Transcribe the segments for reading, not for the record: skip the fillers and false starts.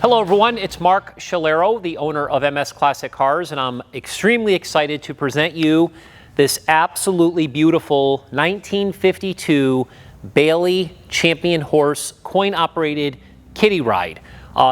Hello everyone, it's Mark Shalero, the owner of MS Classic Cars, and I'm extremely excited to present you this absolutely beautiful 1952 Bally Champion Horse coin-operated kiddie ride.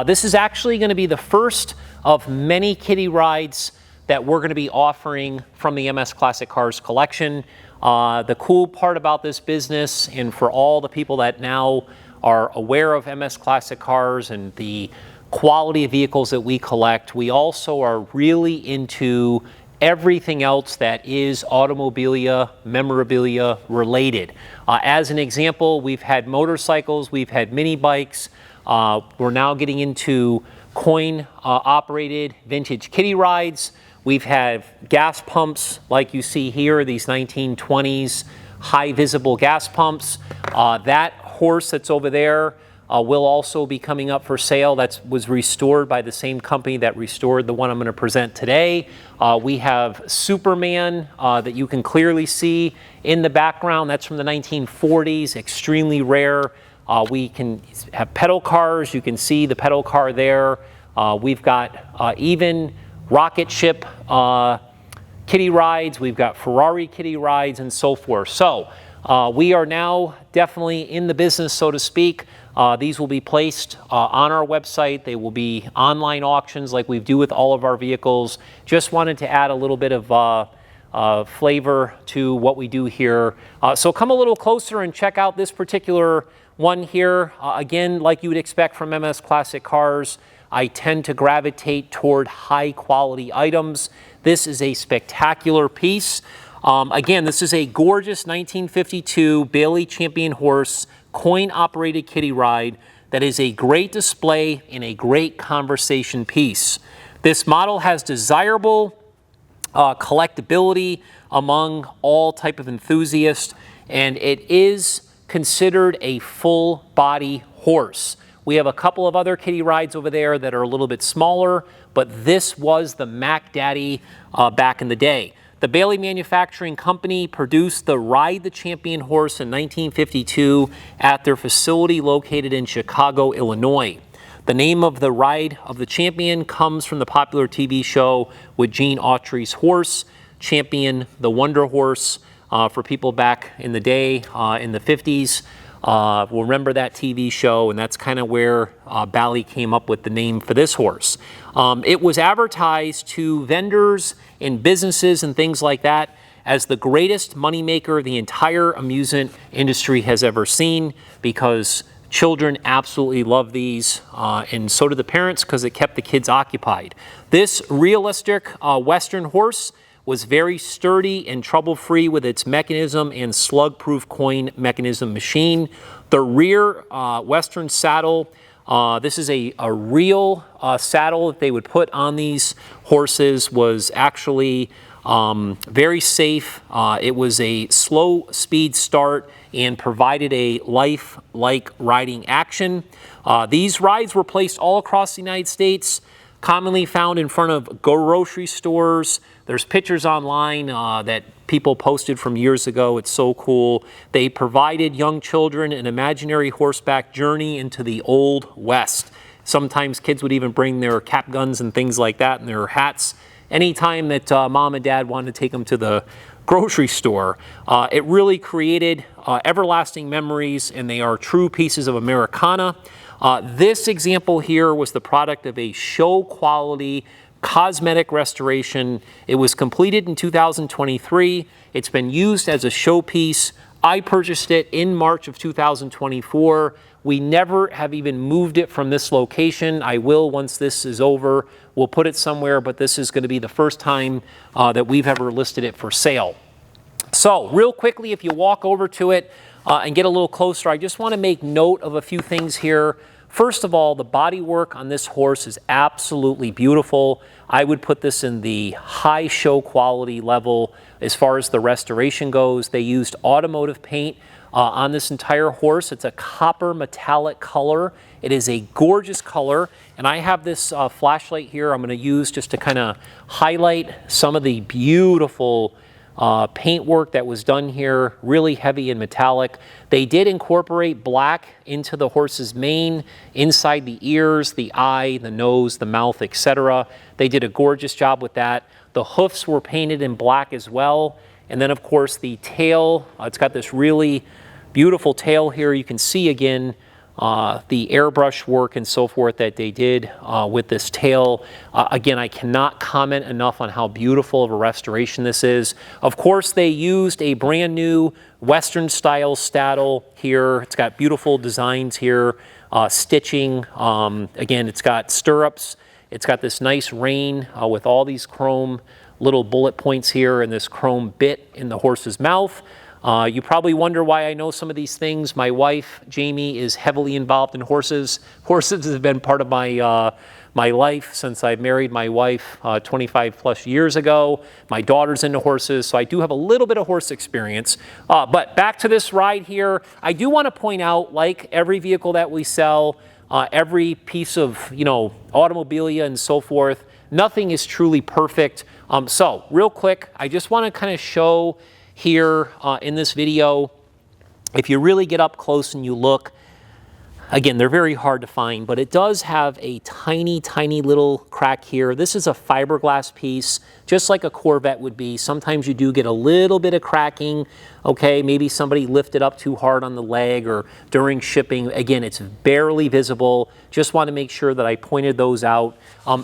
This is actually going to be the first of many kiddie rides that we're going to be offering from the MS Classic Cars collection. The cool part about this business, and for all the people that now are aware of MS Classic Cars and the quality of vehicles that we collect, we also are really into everything else that is Automobilia, memorabilia related. As an example, we've had motorcycles, we've had mini bikes, we're now getting into coin operated vintage kiddie rides. We've had gas pumps like you see here, these 1920s high visible gas pumps. That horse that's over there will also be coming up for sale. That was restored by the same company that restored the one I'm going to present today. We have Superman that you can clearly see in the background. That's from the 1940s, extremely rare. We can have pedal cars. You can see the pedal car there. We've got even rocket ship kiddie rides. We've got Ferrari kiddie rides and so forth. So we are now definitely in the business, so to speak. These will be placed on our website. They will be online auctions like we do with all of our vehicles. Just wanted to add a little bit of flavor to what we do here. So come a little closer and check out this particular one here. Again, like you would expect from MS Classic Cars, I tend to gravitate toward high quality items. This is a spectacular piece. Again, this is a gorgeous 1952 Bally Champion Horse coin-operated kiddie ride that is a great display and a great conversation piece. This model has desirable collectability among all type of enthusiasts, and it is considered a full-body horse. We have a couple of other kiddie rides over there that are a little bit smaller, but this was the Mac Daddy back in the day. The Bally Manufacturing Company produced the Ride the Champion horse in 1952 at their facility located in Chicago, Illinois. The name of the Ride of the Champion comes from the popular TV show with Gene Autry's horse, Champion the Wonder Horse. For people back in the day, in the 50s, will remember that TV show, and that's kind of where Bally came up with the name for this horse. It was advertised to vendors and businesses and things like that as the greatest moneymaker the entire amusement industry has ever seen, because children absolutely love these, and so do the parents, because it kept the kids occupied. This realistic Western horse was very sturdy and trouble-free with its mechanism and slug-proof coin mechanism machine. The rear Western saddle, this is a real saddle that they would put on these horses, was actually very safe. It was a slow speed start and provided a life-like riding action. These rides were placed all across the United States, commonly found in front of grocery stores. There's pictures online that people posted from years ago. It's so cool. They provided young children an imaginary horseback journey into the Old West. Sometimes kids would even bring their cap guns and things like that and their hats anytime that mom and dad wanted to take them to the grocery store. It really created everlasting memories, and they are true pieces of Americana. This example here was the product of a show quality cosmetic restoration. It was completed in 2023. It's been used as a showpiece. I purchased it in March of 2024. We never have even moved it from this location. I will once this is over. We'll put it somewhere, but this is going to be the first time that we've ever listed it for sale. So real quickly, if you walk over to it and get a little closer, I just want to make note of a few things here. First of all, the bodywork on this horse is absolutely beautiful. I would put this in the high show quality level as far as the restoration goes. They used automotive paint on this entire horse. It's a copper metallic color. It is a gorgeous color, and I have this flashlight here I'm going to use just to kind of highlight some of the beautiful paintwork that was done here, really heavy and metallic. They did incorporate black into the horse's mane, inside the ears, the eye, the nose, the mouth, etc. They did a gorgeous job with that. The hoofs were painted in black as well. And then of course the tail, it's got this really beautiful tail here. You can see again the airbrush work and so forth that they did with this tail. Again, I cannot comment enough on how beautiful of a restoration this is. Of course, they used a brand new Western style saddle here. It's got beautiful designs here, stitching. Again, it's got stirrups. It's got this nice rein with all these chrome little bullet points here and this chrome bit in the horse's mouth. You probably wonder why I know some of these things. My wife, Jamie, is heavily involved in horses. Horses have been part of my, my life since I married my wife 25 plus years ago. My daughter's into horses, so I do have a little bit of horse experience. But back to this ride here, I do want to point out, like every vehicle that we sell, every piece of, automobilia and so forth, nothing is truly perfect. So real quick, I just want to kind of show here in this video, if you really get up close and you look, again, they're very hard to find, but it does have a tiny, tiny little crack here. This is a fiberglass piece, just like a Corvette would be. Sometimes you do get a little bit of cracking, okay? Maybe somebody lifted up too hard on the leg or during shipping. Again, it's barely visible. Just want to make sure that I pointed those out.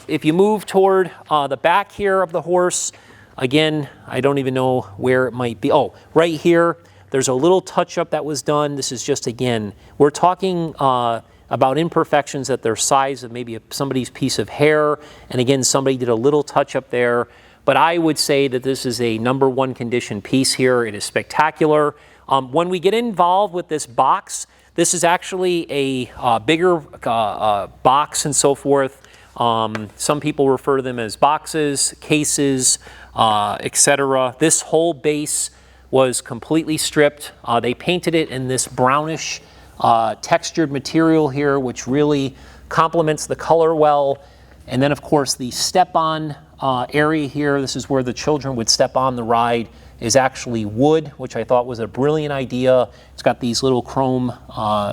If you move toward the back here of the horse, again, I don't even know where it might be. Oh, right here, there's a little touch-up that was done. This is just, again, we're talking about imperfections at their size of maybe somebody's piece of hair. And again, somebody did a little touch-up there. But I would say that this is a #1 condition piece here. It is spectacular. When we get involved with this box, this is actually a bigger box and so forth. Some people refer to them as boxes, cases, etc. This whole base was completely stripped. They painted it in this brownish textured material here, which really complements the color well. And then of course the step-on area here, this is where the children would step on the ride, is actually wood, which I thought was a brilliant idea. It's got these little chrome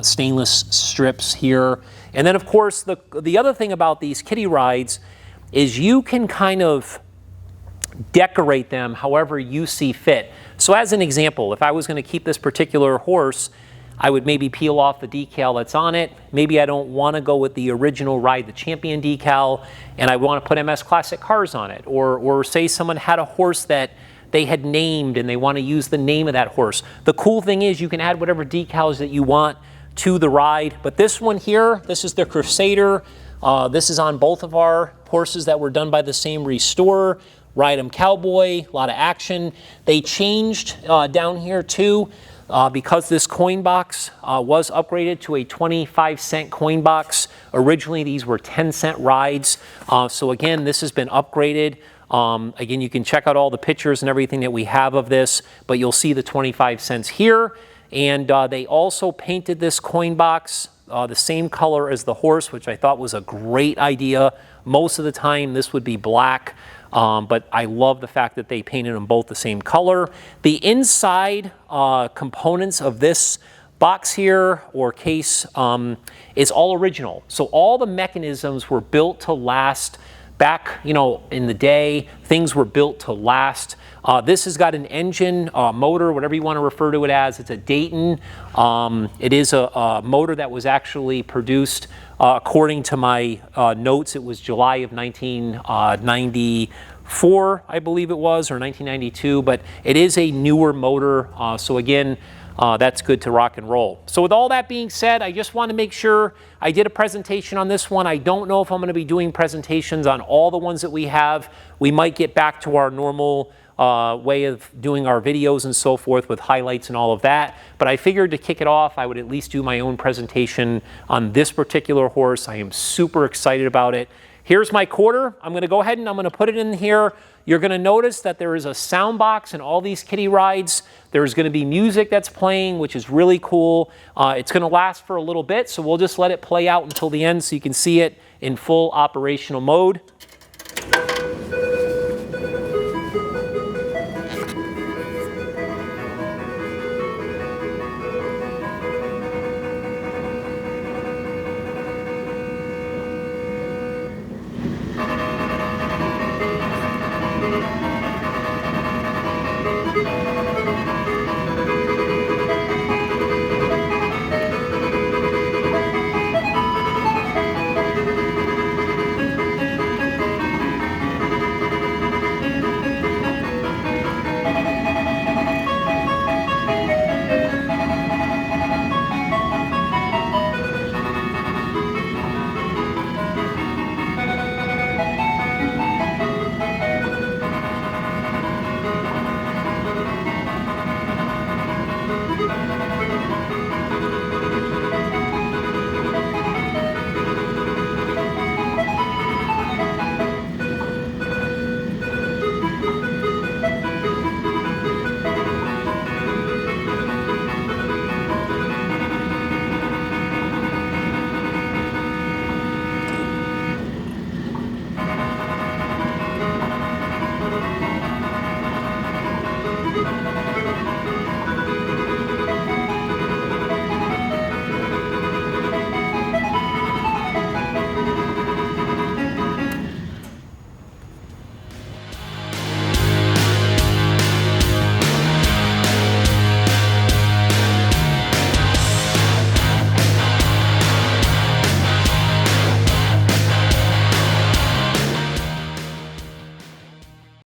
stainless strips here. And then of course the other thing about these kiddie rides is you can kind of decorate them however you see fit. So as an example, if I was going to keep this particular horse, I would maybe peel off the decal that's on it. Maybe I don't want to go with the original Ride the Champion decal and I want to put MS Classic Cars on it. Or say someone had a horse that they had named and they want to use the name of that horse. The cool thing is you can add whatever decals that you want to the ride. But this one here, this is the Crusader. This is on both of our horses that were done by the same restorer. Ride 'em Cowboy, a lot of action. They changed down here too because this coin box was upgraded to a 25-cent coin box. Originally these were 10-cent rides. So again, this has been upgraded. Again, you can check out all the pictures and everything that we have of this, but you'll see the 25 cents here. And they also painted this coin box the same color as the horse, which I thought was a great idea. Most of the time this would be black. But I love the fact that they painted them both the same color. The inside components of this box here or case is all original. So all the mechanisms were built to last. Back, in the day, things were built to last. This has got an engine, motor, whatever you want to refer to it as. It's a Dayton. It is a motor that was actually produced, according to my notes, it was July of 1994, I believe it was, or 1992. But it is a newer motor. So again, that's good to rock and roll. So with all that being said, I just want to make sure I did a presentation on this one. I don't know if I'm going to be doing presentations on all the ones that we have. We might get back to our normal way of doing our videos and so forth with highlights and all of that. But I figured to kick it off, I would at least do my own presentation on this particular horse. I am super excited about it. Here's my quarter. I'm going to go ahead and I'm going to put it in here. You're going to notice that there is a sound box in all these kiddie rides. There's going to be music that's playing, which is really cool. It's going to last for a little bit, so we'll just let it play out until the end so you can see it in full operational mode.